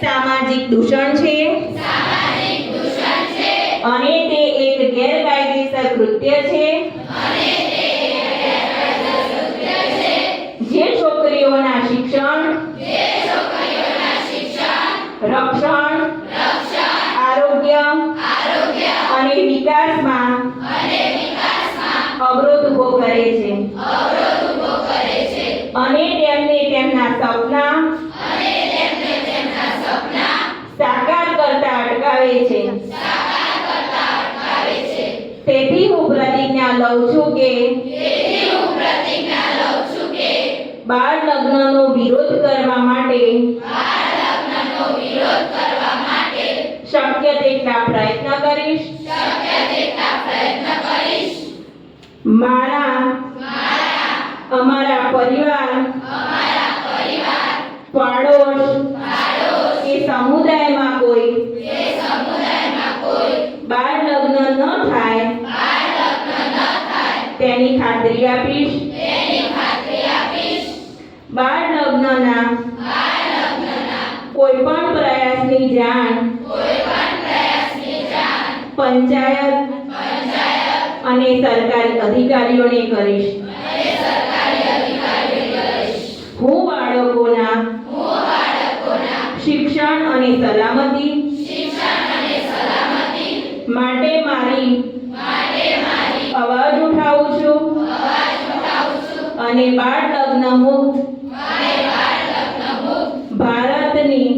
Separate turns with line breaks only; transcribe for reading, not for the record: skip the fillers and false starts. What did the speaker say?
સામાજિક દૂષણ છે અને તે એક ગેરકાયદેસર કૃત્ય છે જે છોકરીઓના શિક્ષણ, રક્ષણ, આરોગ્ય અને વિકાસમાં અવરોધ ઊભો કરે છે અને તેમને તેમના સપના સાકાર કરતા અટકાવે છે। તેથી હું પ્રતિજ્ઞા લઉં છું કે બાળ લગ્નનો વિરોધ કરવા માટે શક્ય તેટલા પ્રયત્ન કરીશ। અમારા પરિવાર, પાડોશ કે સમુદાયમાં કોઈ બાળ લગ્ન ન થાય તેની ખાતરી આપીશ। બાળ લગ્નના કોઈ પણ પ્રયાસની જાણ પંચાયત અને સરકારી અધિકારીઓને કરીશ। હું બાળકોના શિક્ષણ અને સલામતી માટે મારી અવાજ ઉઠાવું છું અને બાળ લગ્ન મુક્ત ભારતની